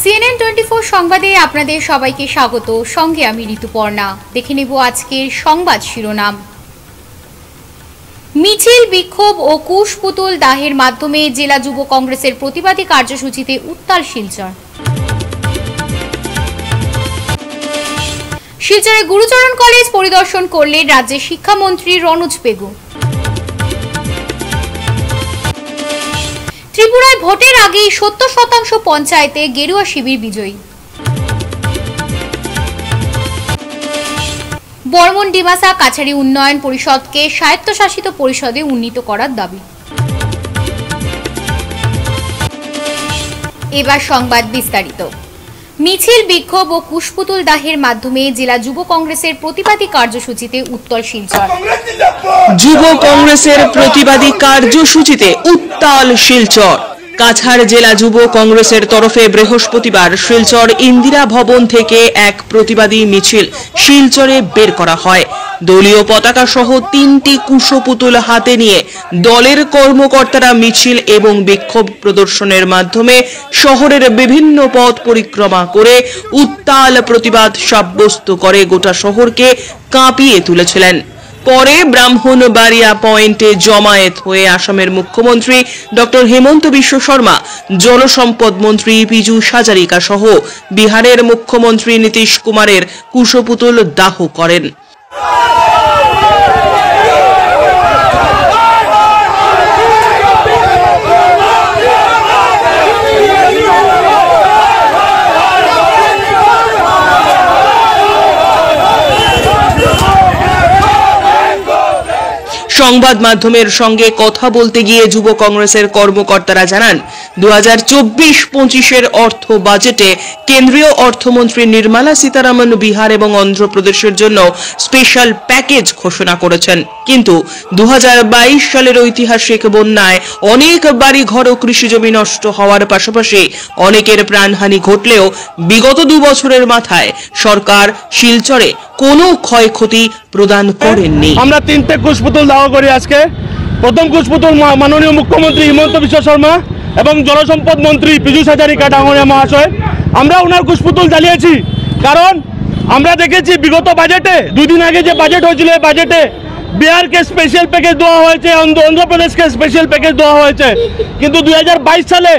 CNN 24 সংবাদে আপনাদের সবাইকে স্বাগত। সঙ্গে আমি ঋতুপর্ণা। দেখে নেব আজকের সংবাদ শিরোনাম। মিছিল, বিক্ষোভ ও কুশপুতুল দাহের মাধ্যমে জেলা যুব কংগ্রেসের প্রতিবাদী কার্যসূচিতে উত্তাল শিলচর। শিলচরে গুরুচরণ কলেজ পরিদর্শন করলেন রাজ্যের শিক্ষামন্ত্রী রনোজ পেগু। ত্রিপুরায় ভোটের আগেই 70% পঞ্চায়েতে গেরুয়া শিবির বিজয়ী। বর্মন ডিমাসা কাছারি উন্নয়ন পরিষদকে স্বায়ত্তশাসিত পরিষদে উন্নীত করার দাবি। এবার সংবাদ বিস্তারিত। মিছিল, বিক্ষোভ ও কুশপুতুল দাহের মাধ্যমে জেলা যুব কংগ্রেসের প্রতিবাদী কার্যসূচিতে উত্তাল শিলচর। যুব কংগ্রেসের প্রতিবাদী কার্যসূচিতে উত্তাল শিলচর। কাছাড় জেলা যুব কংগ্রেসের তরফে বৃহস্পতিবার শিলচর ইন্দিরা ভবন থেকে এক প্রতিবাদী মিছিল শিলচরে বের করা হয়। দলীয় পতাকা সহ 3টি কুশপুতুল হাতে নিয়ে দলের কর্মকর্তারা মিছিল এবং বিক্ষোভ প্রদর্শনের মাধ্যমে শহরের বিভিন্ন পথ পরিক্রমা করে উত্তাল প্রতিবাদ সাব্যস্ত করে গোটা শহরকে কাঁপিয়ে তুলেছিলেন। পরে ব্রাহ্মণবাড়িয়া পয়েন্টে জমায়েত হয়ে আসামের মুখ্যমন্ত্রী ডক্টর হিমন্ত বিশ্ব শর্মা, জলসম্পদ মন্ত্রী পীযূষ হাজারিকা সহ বিহারের মুখ্যমন্ত্রী নীতিশ কুমারের কুশপুতুল দাহ করেন। সংবাদ মাধ্যমের সঙ্গে কথা বলতে গিয়ে যুব কংগ্রেসের কর্মকর্তারা জানান, 2024-25 অর্থ বাজেটে কেন্দ্রীয় অর্থমন্ত্রী নির্মলা সীতারামন বিহার এবং অন্ধ্রপ্রদেশের জন্য স্পেশাল প্যাকেজ ঘোষণা করেছেন, কিন্তু 2022 সালের ঐতিহাসিক বন্যায় অনেক বাড়ি ঘর ও কৃষি জমি নষ্ট হওয়ার পাশাপাশি অনেকের প্রাণহানি ঘটলেও বিগত 2 বছরের মাথায় সরকার শিলচরে কোনো ক্ষয়ক্ষতি প্রদান করেননি। আমরা 3টে কুশপুতুল দাহ করি আজকে। প্রথম কুশপুতুল মাননীয় মুখ্যমন্ত্রী হিমন্ত বিশ্ব শর্মা এবং জলসম্পদ মন্ত্রী পীযূষ হাজারিকা ডাঙরিয়া মহাশয়। আমরা ওনার কুশপুতুল জ্বালিয়েছি কারণ আমরা দেখেছি বিগত বাজেটে 2 দিন আগে যে বাজেট হয়েছিল, এই বাজেটে বিহারকে স্পেশাল প্যাকেজ দেওয়া হয়েছে, অন্ধ্রপ্রদেশকে স্পেশাল প্যাকেজ দেওয়া হয়েছে, কিন্তু 2022 সালে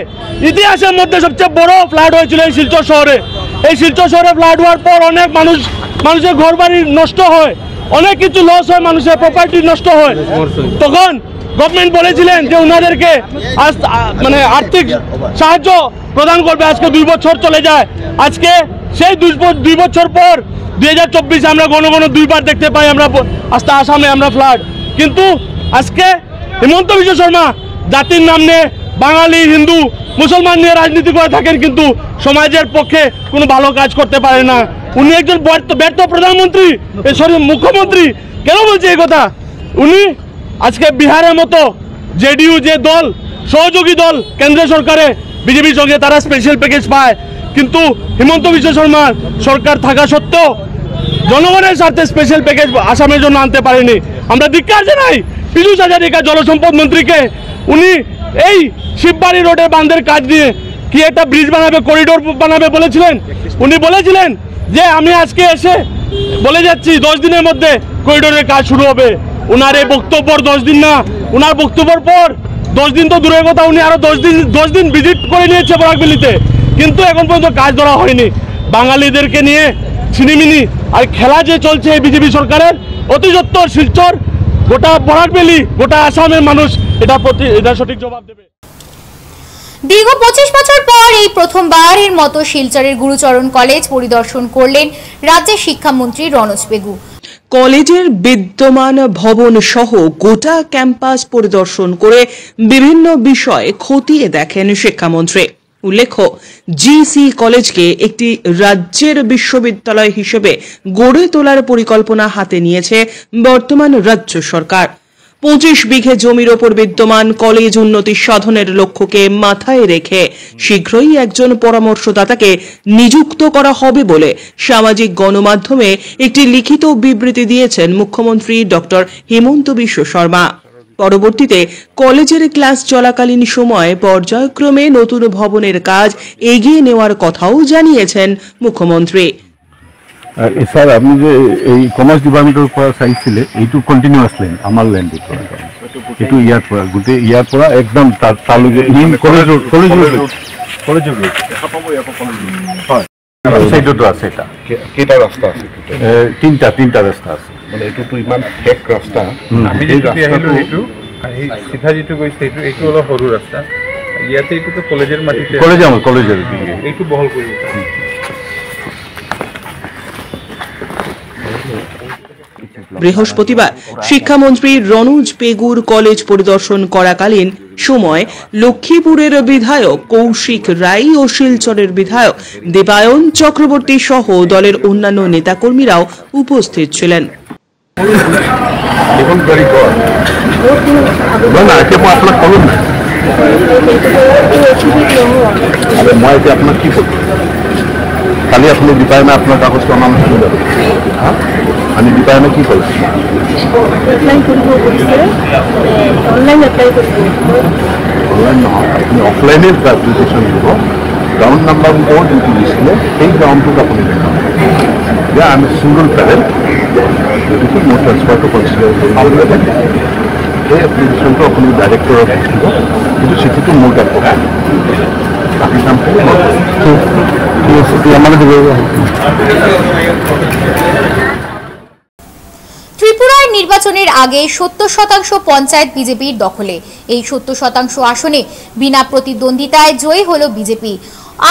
ইতিহাসের মধ্যে সবচেয়ে বড় ফ্লাড হয়েছিল এই শিলচর শহরে। এই শিলচর শহরে ফ্লাড হওয়ার পর অনেক মানুষের ঘর বাড়ি নষ্ট হয়, অনেক কিছু লস হয়, মানুষের প্রপার্টি নষ্ট হয়। তখন গভর্নমেন্ট বলেছিলেন যে ওনাদেরকে আর্থিক সাহায্য প্রদান করবে। আজকে 2 বছর চলে যায়। আজকে সেই 2 বছর পর 2024 আমরা ঘন 2বার দেখতে পাই আমরা আসামে আমরা ফ্লাড। কিন্তু আজকে হিমন্ত বিশ্ব শর্মা জাতির নাম নিয়ে বাঙালি, হিন্দু, মুসলমান নিয়ে রাজনীতি করে থাকেন, কিন্তু সমাজের পক্ষে কোনো ভালো কাজ করতে পারে না। উনি একজন ব্যর্থ প্রধানমন্ত্রী, মুখ্যমন্ত্রী। কেন বলছে এই কথা? উনি আজকে বিহারের মতো জেডিইউ যে দল, সহযোগী দল কেন্দ্রীয় সরকারে বিজেপির সঙ্গে, তারা স্পেশাল প্যাকেজ পায়, কিন্তু হিমন্ত বিশ্ব শর্মার সরকার থাকা সত্ত্বেও জনগণের স্বার্থে স্পেশাল প্যাকেজ আসামের জন্য আনতে পারেনি। আমরা ধিক্কার জানাই পীযূষ হাজারিকা জলসম্পদ মন্ত্রীকে। উনি এই শিববাড়ি রোডের বাঁধের কাজ নিয়ে কি একটা ব্রিজ বানাবে, করিডোর বানাবে বলেছিলেন। উনি বলেছিলেন যে আমি আজকে এসে বলে যাচ্ছি 10 দিনের মধ্যে করিডোরের কাজ শুরু হবে। ওনার এই বক্তব্য 10 দিন না, ওনার বক্তব্যের পর 10 দিন তো দূরের কথা, উনি আরো 10 দিন ভিজিট করে নিয়েছে বরাকবেলিতে, কিন্তু এখন পর্যন্ত কাজ ধরা হয়নি। বাঙালিদেরকে নিয়ে ছিনিমিনি আর খেলা যে চলছে এই বিজেপি সরকারের, অতি সত্বর শিলচর, গোটা বরাকবেলি, গোটা আসামের মানুষ এটা সঠিক জবাব দেবে। দীর্ঘ 25 বছর পর এই প্রথমবারের মতো শিলচরের গুরুচরণ কলেজ পরিদর্শন করলেন রাজ্যের শিক্ষামন্ত্রী রনোজ পেগু। কলেজের বিদ্যমান ভবন সহ গোটা ক্যাম্পাস পরিদর্শন করে বিভিন্ন বিষয় খতিয়ে দেখেন শিক্ষামন্ত্রী। উল্লেখ্য, জিসি কলেজকে একটি রাজ্যের বিশ্ববিদ্যালয় হিসেবে গড়ে তোলার পরিকল্পনা হাতে নিয়েছে বর্তমান রাজ্য সরকার। 25 বিঘে জমির ওপর বিদ্যমান কলেজ উন্নতি সাধনের লক্ষ্যকে মাথায় রেখে শীঘ্রই একজন পরামর্শদাতাকে নিযুক্ত করা হবে বলে সামাজিক গণমাধ্যমে একটি লিখিত বিবৃতি দিয়েছেন মুখ্যমন্ত্রী ডক্টর হিমন্ত বিশ্ব শর্মা। পরবর্তীতে কলেজের ক্লাস চলাকালীন সময় পর্যায়ক্রমে নতুন ভবনের কাজ এগিয়ে নেওয়ার কথাও জানিয়েছেন মুখ্যমন্ত্রী। স্যার, আপনি যে এই কমার্স ডিপার্টমেন্টের উপর চাইছিলে এইটো কন্টিনিউয়াস লেন আমাৰ লেণ্ডত এইটো ইয়াৰ পৰা গোটেই ইয়াৰ পৰা একদম তালৈকে কলেজৰ হয় সাইডতো আছে। এটা কেইটা ৰাস্তা আছে? তিনিটা ৰাস্তা আছে। মানে এইটোতো ইমান ঠেক ৰাস্তা। আমি যেটো আহিলো এইটো চিধা যেটো গৈছে এইটো অলপ সৰু ৰাস্তা। ইয়াতে এইটো কলেজৰ মাটিতে কলেজৰ এইটো বহল কৰি বৃহস্পতিবার শিক্ষামন্ত্রী রনোজ পেগুর কলেজ পরিদর্শন করাকালীন সময় লক্ষ্মীপুরের বিধায়ক কৌশিক রায় ও শিলচরের বিধায়ক দেবায়ন চক্রবর্তী সহ দলের অন্যান্য নেতাকর্মীরাও উপস্থিত ছিলেন। কালি আপনি ডিপার্টমেন্টে আপনার কাগজটা নাম শুনে যাবে। আমি ডিপার্টমেন্টে কি করছি? অনলাইন নহয়, আপনি অফলাইনে অ্যাপ্লিকেশন দিব। গ্রাউন্ড নাম্বার ডিউটি দিছিলে সেই গ্রাউন্ডটোত আপনি দেখাব যে আমি সিঙ্গল প্যারেন্ট গতিকে মোৰ ট্ৰান্সফাৰটো কনচিডাৰ কৰিব। সেই এপ্লিকেশ্যনটো আপুনি ডাইৰেক্টৰত লিখিব, কিন্তু চিঠিটো মোৰ তাত পঠাব। বাকী কামখিনি ত্রিপুরার নির্বাচনের আগে 70% পঞ্চায়েত বিজেপির দখলে। এই 70% আসনে বিনা প্রতিদ্বন্দ্বিতায় জয়ী হলো বিজেপি।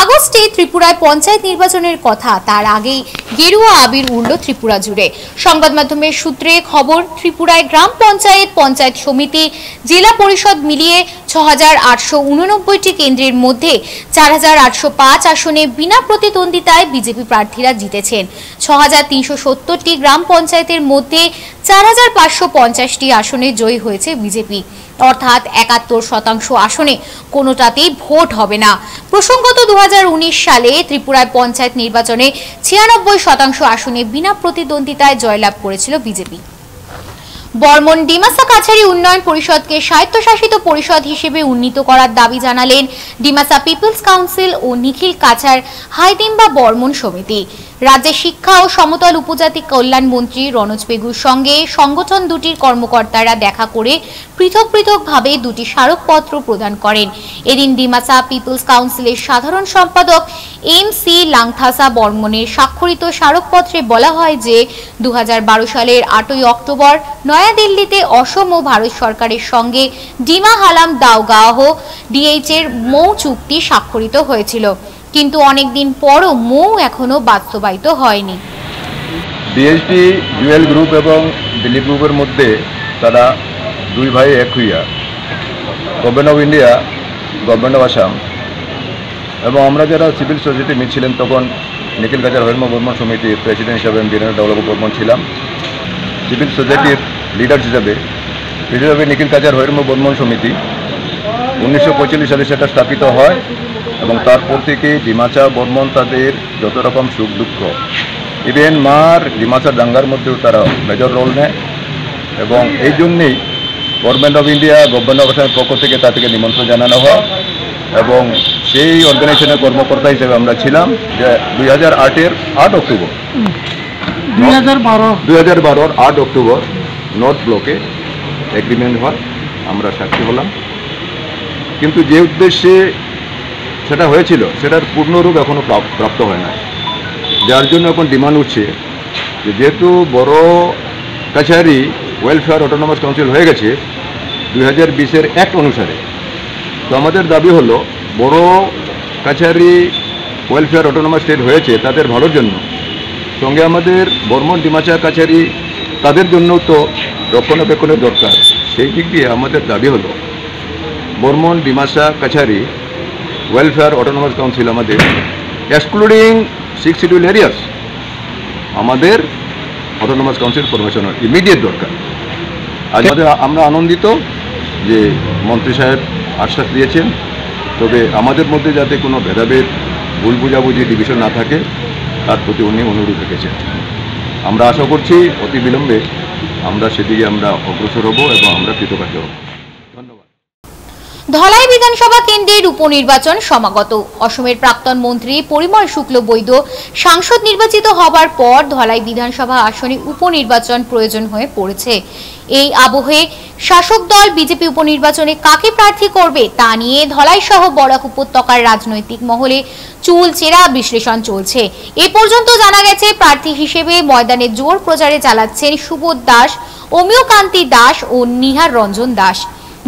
আগস্টে ত্রিপুরায় পঞ্চায়েত নির্বাচনের কথা, তার আগেই গেরুয়া আবির উড়ল ত্রিপুরা জুড়ে। সংবাদ মাধ্যমের সূত্রে খবর, ত্রিপুরায় গ্রাম পঞ্চায়েত, পঞ্চায়েত সমিতি, জেলা পরিষদ মিলিয়ে 6889টি কেন্দ্রের মধ্যে 4805 আসনে বিনা প্রতিদ্বন্দ্বিতায় বিজেপি প্রার্থীরা জিতেছেন। 6370টি গ্রাম পঞ্চায়েতের মধ্যে 4550টি আসনে জয়ী হয়েছে বিজেপি, অর্থাৎ 71% আসনে কোনোটাতেই ভোট হবে না। প্রসঙ্গত 2019 সালে ত্রিপুরায় পঞ্চায়েত নির্বাচনে 96% আসনে বিনা প্রতিদ্বন্দ্বিতায় জয়লাভ করেছিল বিজেপি। বর্মন ডিমাসা কাছারি উন্নয়ন পরিষদকে স্বায়ত্তশাসিত পরিষদ হিসেবে উন্নীত করার দাবি জানালেন ডিমাসা পিপলস কাউন্সিল ও নিখিল কাছার হাইদিম্বা বর্মন সমিতি। রাজ্যের শিক্ষা ও সমতল উপজাতি কল্যাণ মন্ত্রী রনোজ পেগুর সঙ্গে সংগঠন দুটির কর্মকর্তারা দেখা করে পৃথক পৃথকভাবে দুটি স্মারকপত্র প্রদান করেন। এদিন ডিমাসা পিপলস কাউন্সিলের সাধারণ সম্পাদক MC লাংথাসা বর্মনের স্বাক্ষরিত স্মারকপত্রে বলা হয় যে 2012 সালের 8ই অক্টোবর নয়াদিল্লিতে অসম ও ভারত সরকারের সঙ্গে ডিমা হালাম দাওগাহ DH এর মৌ চুক্তি স্বাক্ষরিত হয়েছিল, কিন্তু অনেকদিন পরও মৌ এখনো বাস্তবায়িত হয়নি। DHT জুয়েল গ্রুপ এবং দিলীপ গ্রুপের মধ্যে তারা দুই ভাই এক হইয়া government of India, government of Assam এবং আমরা যারা সিভিল সোসাইটি মিলছিলেন তখন নিখিল কাছার হরিম বর্মন সমিতির প্রেসিডেন্ট হিসাবে বীরেন্দ্র দৌলভ বর্মন ছিলাম। সিভিল সোসাইটির লিডার হিসাবে নিখিল কাছার হরিম বর্মন সমিতি 1945 সালে সেটা স্থাপিত হয় এবং তারপর থেকে ডিমাসা বর্মন তাদের যত রকম সুখ দুঃখ, ইভেন মার ডিমাসা দাঙ্গার মধ্যেও তারা মেজর রোল নেয় এবং এই জন্যেই government of India, government of আসামের পক্ষ থেকে তাদেরকে নিমন্ত্রণ জানানো হয় এবং সেই অর্গানাইজেশনের কর্মকর্তা হিসেবে আমরা ছিলাম। যে 2008-এর 8 অক্টোবর 2012-র 8 অক্টোবর নর্থ ব্লকে এগ্রিমেন্ট হয়, আমরা সাক্ষী হলাম। কিন্তু যে উদ্দেশ্যে সেটা হয়েছিল সেটার পূর্ণরূপ এখনও প্রাপ্ত হয় না, যার জন্য এখন ডিমান্ড উঠছে যে যেহেতু বড় কাছারি ওয়েলফেয়ার অটোনমাস কাউন্সিল হয়ে গেছে 2020-এর অ্যাক্ট অনুসারে, তো আমাদের দাবি হলো বড় কাছারি ওয়েলফেয়ার অটোনমাস স্টেট হয়েছে তাদের ভালোর জন্য, সঙ্গে আমাদের বর্মন ডিমাসা কাছারি তাদের জন্য তো রক্ষণাবেক্ষণের দরকার। সেই দিক দিয়ে আমাদের দাবি হলো বর্মন ডিমাসা কাছারি ওয়েলফেয়ার অটোনমাস কাউন্সিল আমাদের এক্সক্লুডিং 6 শিডিউল এরিয়াস আমাদের অটোনমাস কাউন্সিল ফরমেশনের ইমিডিয়েট দরকার। আজ আমরা আনন্দিত যে মন্ত্রী সাহেব আশ্বাস দিয়েছেন, তবে আমাদের মধ্যে যাতে কোনো ভেদাভেদ, ভুল বুঝাবুঝি, ডিভিশন না থাকে তার প্রতি উনি অনুরোধ রেখেছেন। আমরা আশা করছি অতি বিলম্বে আমরা সেদিকে আমরা অগ্রসর হব এবং আমরা কৃতকার্য হব। ধন্যবাদ। ধলাই বিধানসভা কেন্দ্রের উপনির্বাচন সমাগত। অসমের প্রাক্তন মন্ত্রী পরিমল শুক্লবৈদ্য সাংসদ নির্বাচিত হবার পর ধলাই বিধানসভা আসনে উপনির্বাচন প্রয়োজন হয়ে পড়েছে। এই আবহে শাসক দল বিজেপি উপনির্বাচনে কাকে প্রার্থী করবে তা নিয়ে ধলাই সহ বরাক উপত্যকার রাজনৈতিক মহলে চুলচেরা বিশ্লেষণ চলছে। এ পর্যন্ত জানা গেছে প্রার্থী হিসেবে ময়দানে জোর প্রচারে চালাচ্ছেন সুবোধ দাস, অমিয়কান্তি দাস ও নিহার রঞ্জন দাস।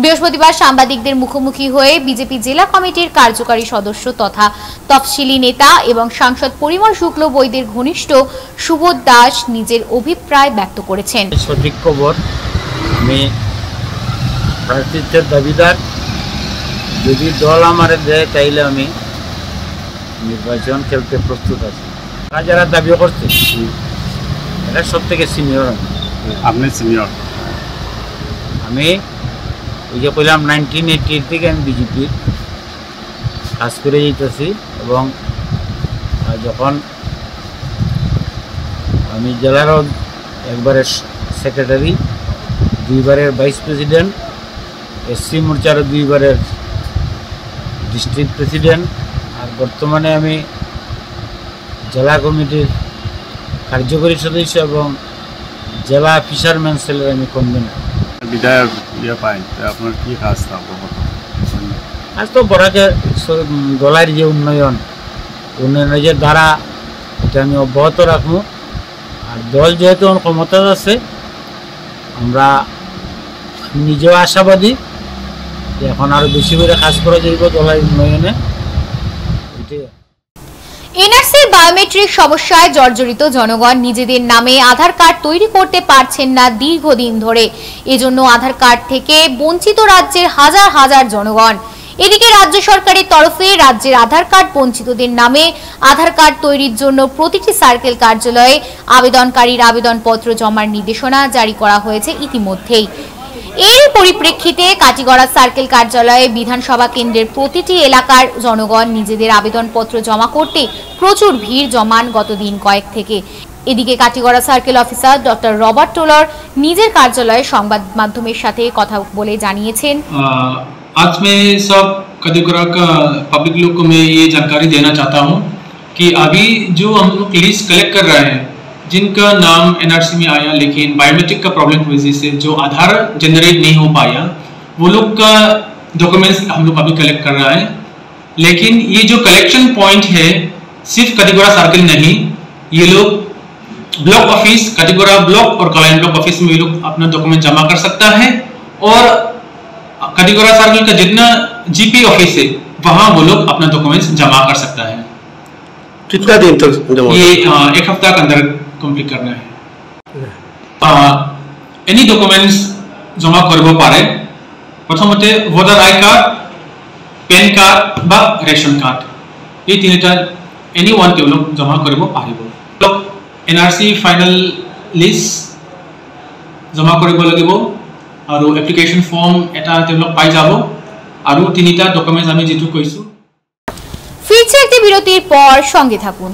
বৃহস্পতিবার সাংবাদিকদের মুখোমুখি হয়ে বিজেপি জেলা কমিটির কার্যকারী সদস্য তথা তফসিলি নেতা এবং সাংসদ পরিমল শুক্লবৈদ্যের ঘনিষ্ঠ সুবোধ দাস নিজের অভিপ্রায় ব্যক্ত করেছেন। সঠিক খবর, আমি প্রার্থিত্বের দাবিদার। যদি দল আমার দেয় তাইলে আমি নির্বাচন খেলতে প্রস্তুত আছি। যারা দাবি করছে এরা সব থেকে সিনিয়র। আপনি সিনিয়র। আমি ওই যে কইলাম 1988 থেকে আমি বিজেপির কাজ করে যেতেছি এবং যখন আমি জেলারও একবারের সেক্রেটারি, দুইবারের ভাইস প্রেসিডেন্ট, এসসি মোর্চারও দুইবারের ডিস্ট্রিক্ট প্রেসিডেন্ট, আর বর্তমানে আমি জেলা কমিটির কার্যকরী সদস্য এবং জেলা ফিশারম্যান সেলের আমি কনভেনার। বিধায়ক পাই আপনার কি কাজ থাকবো? আজ তো বরাকে দলের যে উন্নয়নের যে ধারা এটা আমি অব্যাহত রাখবো। আর দল যেহেতু ক্ষমতা আছে, আমরা নিজেও আশাবাদী যে এখন আরো বেশি করে কাজ করা যাইব দলের উন্নয়নে। এনআরসির বায়োমেট্রিক সমস্যায় জর্জরিত জনগণ নিজেদের নামে আধার কার্ড তৈরি করতে পারছেন না দীর্ঘদিন ধরে। এজন্য আধার কার্ড থেকে বঞ্চিত রাজ্যের হাজার হাজার জনগণ। এদিকে রাজ্য সরকারের তরফে রাজ্যের আধার কার্ড বঞ্চিতদের নামে আধার কার্ড তৈরির জন্য প্রতিটি সার্কেল কার্যালয়ে আবেদনকারীর আবেদনপত্র জমার নির্দেশনা জারি করা হয়েছে ইতিমধ্যেই। এর পরিপ্রেক্ষিতে কাটিগড়া সার্কেল কার্যালয়ে বিধানসভা কেন্দ্রের প্রতিটি এলাকার জনগণ নিজেদের আবেদনপত্র জমা করতে প্রচুর ভিড় জমান গত দিন কয়েক থেকে। এদিকে Katigorah circle officer doctor Robert টোলর নিজের কার্যালয়ে সংবাদ মাধ্যমের সাথে কথা বলে জানিয়েছেন, आज मैं सब काटीगोड़ा का पब्लिक लोग को मैं ये जानकारी देना चाहता हूँ कि अभी जो हम लोग लिस्ट कलेक्ट कर रहे हैं, जिनका नाम एनआरसी में आया लेकिन बायोमेट्रिक का प्रॉब्लम की वजह से जो आधार जनरेट नहीं हो पाया, वो लोग का डॉक्यूमेंट्स हम लोग अभी कलेक्ट कर रहा है। लेकिन ये जो कलेक्शन पॉइंट है सिर्फ काटीगोड़ा सर्कल नहीं, ये लोग ब्लॉक ऑफिस, काटीगोड़ा ब्लॉक और कलाइन ब्लॉक ऑफिस में ये लोग अपना डॉक्यूमेंट जमा कर सकता है और काटीगोड़ा सर्कल का जितना जीपी ऑफिस है वहां वो लोग अपना डॉक्यूमेंट्स जमा कर सकता है। कितना दिन तक जमा? ये 1 हफ्ता के अंदर कंप्लीट करना है। एनी डॉक्यूमेंट्स जमा करबो पारे। प्रथमते voter I card, PAN card बा रेशन कार्ड, ये तीनटा एनी वन के लोग जमा करबो पारिबो। लोग एनआरसी फाइनल लिस्ट जमा करबो লাগিব আৰু এপ্লিকেশন ফর্ম এটা তেওঁলোক পাই যাব আৰু তিনিটা ডকুমেন্টস আমি যেটো কইছো। ফিরছে একটি বিরতির পর, সঙ্গে থাকুন।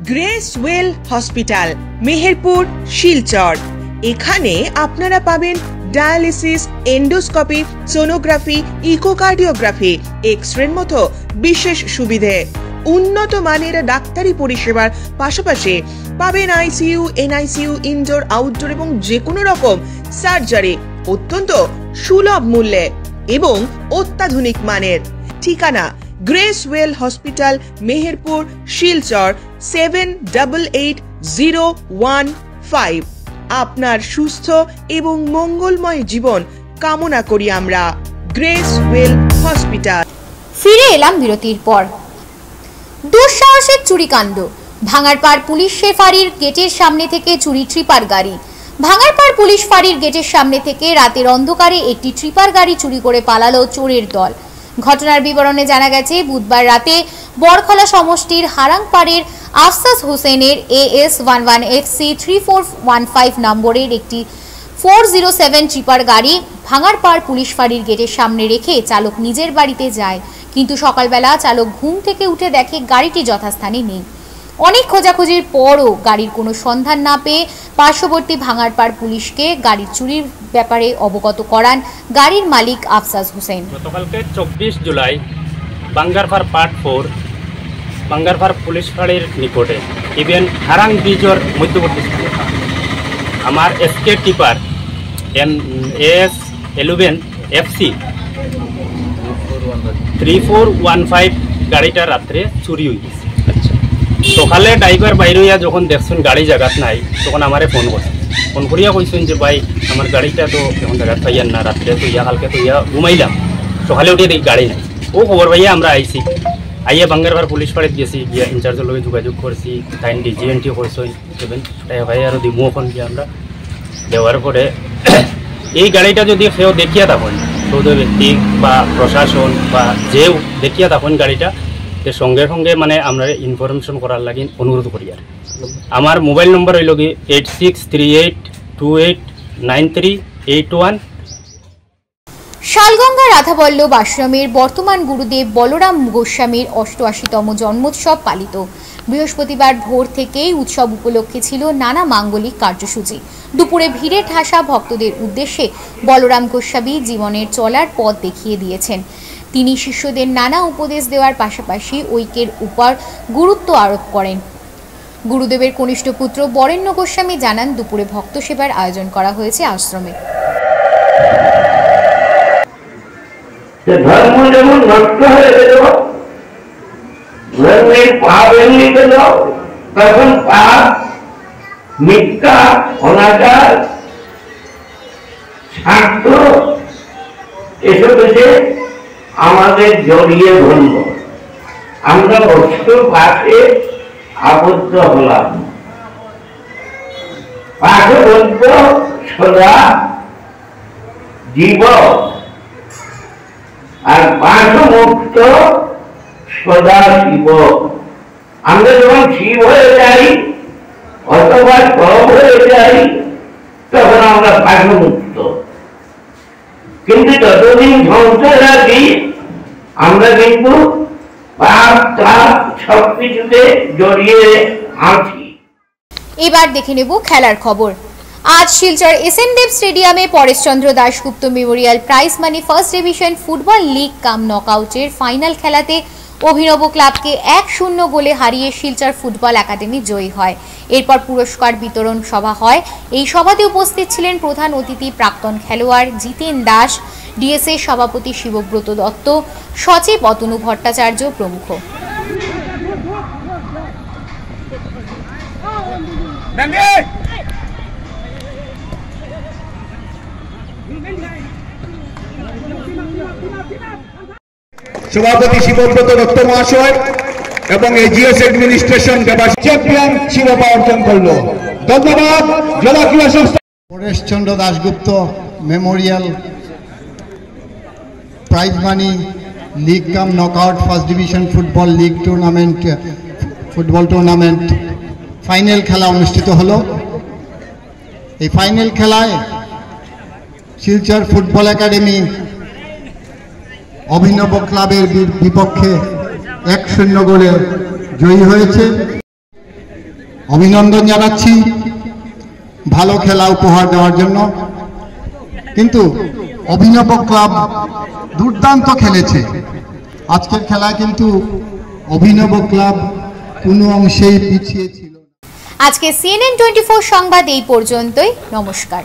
Grace well hospital, Meherpur, Silchar. এখানে আপনারা পাবেন ডায়ালিসিস, এন্ডোস্কোপি, সোনোগ্রাফি, ইকোকার্ডিওগ্রাফি, এক্স-রের মতো বিশেষ সুবিধে। উন্নত মানের ডাক্তারি পরিষেবার পাশাপাশি পাবেন আইসিইউ, এনআইসিইউ, ইনডোর, আউটডোর এবং যে কোনো রকম সার্জারি অত্যন্ত সুলভ মূল্যে এবং অত্যাধুনিক মানের। ঠিকানা grace well hospital, Meherpur, Silchar 788015। আপনার সুস্থ এবং মঙ্গলময় জীবন কামনা করি আমরা। Grace well hospital. ফিরে এলাম বিরতির পর। দুঃসাহসিক চুরিকাণ্ড। ভাঙারপাড় পুলিশ ফাঁড়ির গেটের সামনে থেকে চুরি ট্রিপার গাড়ি। ভাঙারপাড় পুলিশ ফাঁড়ির গেটের সামনে থেকে রাতের অন্ধকারে একটি ট্রিপার গাড়ি চুরি করে পালালো চোরের দল। ঘটনার বিবরণে জানা গেছে, বুধবার রাতে বরখলা সমষ্টির হারাংপাড়ের আফসাস হোসেনের AS11FC 3415 নম্বরের একটি 407 ট্রিপার গাড়ি ভাঙারপাড় পুলিশ ফাঁড়ির গেটের সামনে রেখে চালক নিজের বাড়িতে যায়। কিন্তু সকালবেলা চালক ঘুম থেকে উঠে দেখে গাড়িটি যথাস্থানে নেই। অনেক খোঁজাখুঁজির পরও গাড়ির কোনো সন্ধান না পেয়ে পার্শ্ববর্তী ভাঙারপাড় পুলিশকে গাড়ির চুরির ব্যাপারে অবগত করান গাড়ির মালিক আফসাস হোসেন। গতকালকে 24 জুলাই বাঙ্গারপাড় পার্ট 4 বাঙ্গারপাড় পুলিশ ফাঁড়ির নিকটে ইভেন হারাং ব্রিজের মধ্যবর্তী স্থানে আমার এসকে টিপার AS11 FC 3415 গাড়িটা রাত্রে চুরি হয়ে গেছে। সকালে ড্রাইভার বাইরে হইয়া যখন দেখছেন গাড়ি জায়গাত নাই তখন আমারে ফোন করছেন, ফোন করিয়া কইছেন যে ভাই আমার গাড়িটা তো এখন জায়গাত পাইয়ান না, রাত্রে তো ইয়া কালকে তো ইয়া ঘুমাইলাম, সকালে উঠে দেখি গাড়ি নাই। ও খবর পাইয়া আমরা আইছি, আইয়া বাঙ্গারপাড় পুলিশ ফাঁড়িত গেছি, গিয়া ইনচার্জের লগে যোগাযোগ করছি, তাই ডিজিএনটি করছেন দেবেন তাই ভাই আর দিমু এখন গিয়া আমরা দেওয়ার পরে এই গাড়িটা যদি কেউ দেখিয়া থাকেন সৌদ ব্যক্তি বা প্রশাসন বা যেও দেখিয়া থাকেন গাড়িটা সঙ্গে সঙ্গে মানে আমরা ইনফরমেশন করার লাগে অনুরোধ করি। আর আমার মোবাইল নম্বর হইল কি 8638289381। শালগঙ্গা রাধাবল্লভ আশ্রমের বর্তমান গুরুদেব বলরাম গোস্বামীর 88তম জন্মোৎসব পালিত। বৃহস্পতিবার ভোর থেকেই উৎসব উপলক্ষে ছিল নানা মাঙ্গলিক কার্যসূচি। দুপুরে ভিড়ে ঠাসা ভক্তদের উদ্দেশ্যে বলরাম গোস্বামী জীবনের চলার পথ দেখিয়ে দিয়েছেন। তিনি শিষ্যদের নানা উপদেশ দেওয়ার পাশাপাশি ঐক্যের উপর গুরুত্ব আরোপ করেন। গুরুদেবের কনিষ্ঠ পুত্র বরেণ্য গোস্বামী জানান, দুপুরে ভক্ত সেবার আয়োজন করা হয়েছে আশ্রমে। ধর্ম যেমন নষ্ট হয়ে গেল, ধর্মের পাপ এমনি গেল, তখন পাপ, মিথ্যা, অনাচার, স্বার্থ এসব এসে আমাদের জড়িয়ে ধরল। আমরা অষ্ট পাশে আবদ্ধ হলাম। পাশবদ্ধ সদা জীব আর পাশমুক্ত সদা শিব। আমরা যখন শিব হয়ে যাই অথবা সব হয়ে যাই তখন আমরা পাশমুক্ত। কিন্তু যতদিন সংসার আছি আমরা কিন্তু পাপ তাপ সবকিছুতে জড়িয়ে আছি। এবার দেখে নেব খেলার খবর। আজ শিলচর এসএন দেব স্টেডিয়ামে Pareshchandra Dasgupta memorial prize money first division football league cum নকআউটের ফাইনাল খেলাতে অভিনব ক্লাবকে 1-0 গোলে হারিয়ে শিলচর ফুটবল একাডেমি জয়ী হয়। এরপর পুরস্কার বিতরণ সভা হয়। এই সভাতে উপস্থিত ছিলেন প্রধান অতিথি প্রাক্তন খেলোয়াড় জিতেন দাস, ডিএসএ সভাপতি শিবব্রত দত্ত, সচিব অতনু ভট্টাচার্য প্রমুখ। সভাপতি শিবব্রত দত্ত মহাশয় এবং এজিএস অ্যাডমিনিস্ট্রেশন চ্যাম্পিয়ন শিরোপা অর্জন করল। ধন্যবাদ জেলা ক্রীড়া সংস্থা। পরেশচন্দ্র দাশগুপ্ত মেমোরিয়াল প্রাইজ মানি লিগ কাম knockout first division football league tournament final খেলা অনুষ্ঠিত হলো। এই ফাইনাল খেলায় শিলচর ফুটবল একাডেমি অভিনব ক্লাবের বিপক্ষে 1-0 গোলে জয়ী হয়েছে। অভিনন্দন জানাচ্ছি ভালো খেলা উপহার দেওয়ার জন্য। কিন্তু অভিনব ক্লাব দুর্দান্ত খেলেছে আজকের খেলায়, কিন্তু অভিনব ক্লাব কোনো অংশেই পিছিয়ে ছিল। আজকে CNN 24 সংবাদ এই পর্যন্তই। নমস্কার।